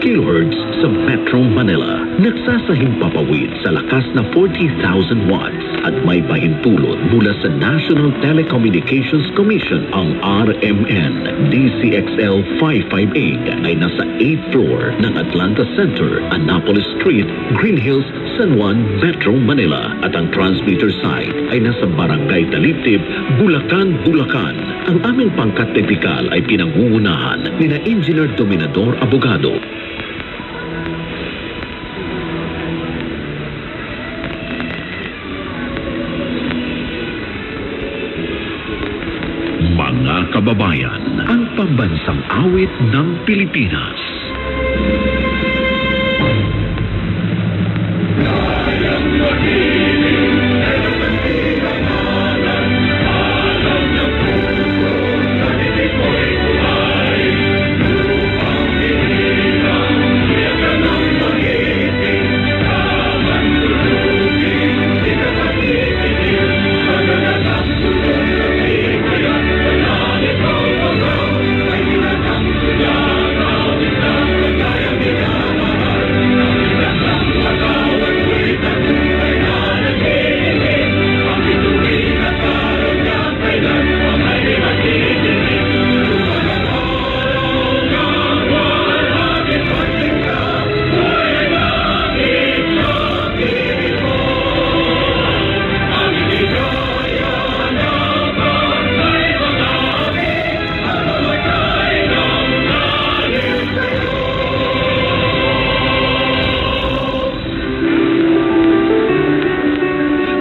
kHz sa Metro Manila. Nagsasahing papawid sa lakas na 40,000 watts at may pahintulot mula sa National Telecommunications Commission. Ang RMN DCXL 558 ay nasa 8th floor ng Atlanta Center, Annapolis Street, Green Hills, San Juan, Metro Manila. At ang transmitter site ay nasa Barangay Taliptib, Bulacan, Bulacan. Ang aming pangkat tipikal ay pinangungunahan ni na Engineer Dominador Abogado. Mga kababayan, ang pambansang awit ng Pilipinas.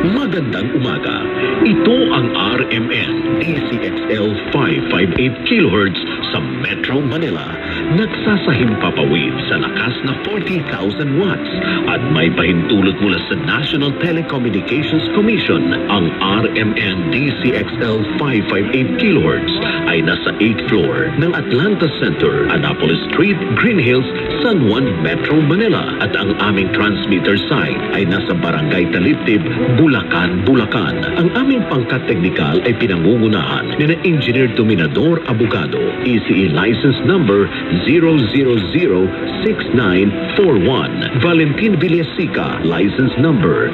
Magandang umaga. Ito ang RMN DCXL 558 kHz sa Metro Manila. Nagsasahing papawid sa lakas na 40,000 watts at may pahintulot mula sa National Telecommunications Commission. Ang RMN DCXL 558 kHz ay nasa 8th floor ng Atlanta Center, Annapolis Street, Green Hills, San Juan, Metro Manila. At ang aming transmitter site ay nasa Barangay Taliptib, Bulacan, Bulacan. Ang aming pangkat teknikal ay pinangungunahan ni na Engineer Dominador Abogado. ECE license number 0006941. Valentin Villasica, license number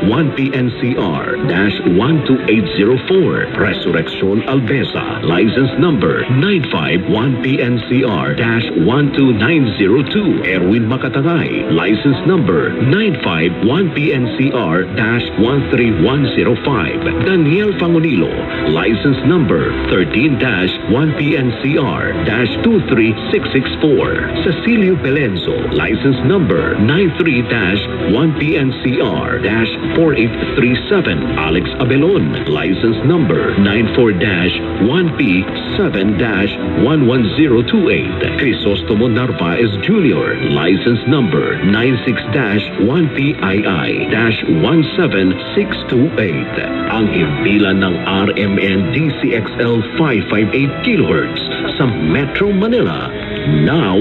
95-1PNCR-12804. Resurrección Albesa, license number 951PNCR-12902. Erwin Makatangay, license number 951PNCR-13105. Daniel Fangonilo, license number 13-1PNCR-23664. Cecilio Pelenzo, license number 93-1PNCR-4837. Alex Abelon, license number 94-1P7-11028. Crisostomo Narvaez Jr., license number 96-1PII-17628. Ang himpilan ng RMN DCXL 558 kHz sa Metro Manila. Now,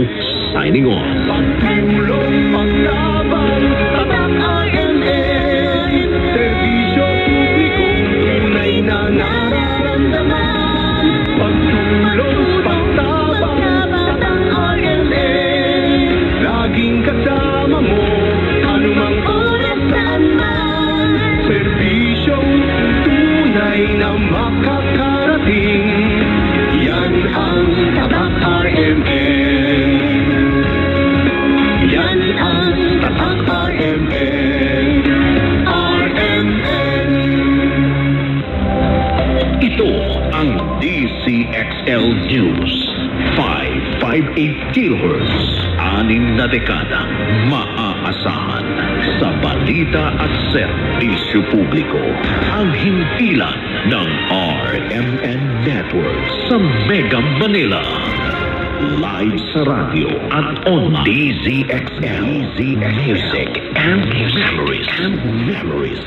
signing off. Pagtulong, paglaban, tatak RMN. Serbisyo publiko, tunay na nararamdaman. Pagtulong, paglaban, tatak RMN. Laging kasama mo, anumang oras man. Serbisyo, tunay na makakarating. Yan ang tatak RMN. Yan ang tatak RMN. RMN. Ito ang DCXL News 558 kHz. 6 na dekadang maaasahan sa balita at serbisyo publiko. Ang himpilan ng RMN Network sa Mega Manila. Live sa radio at online. DZXL Music and Memories.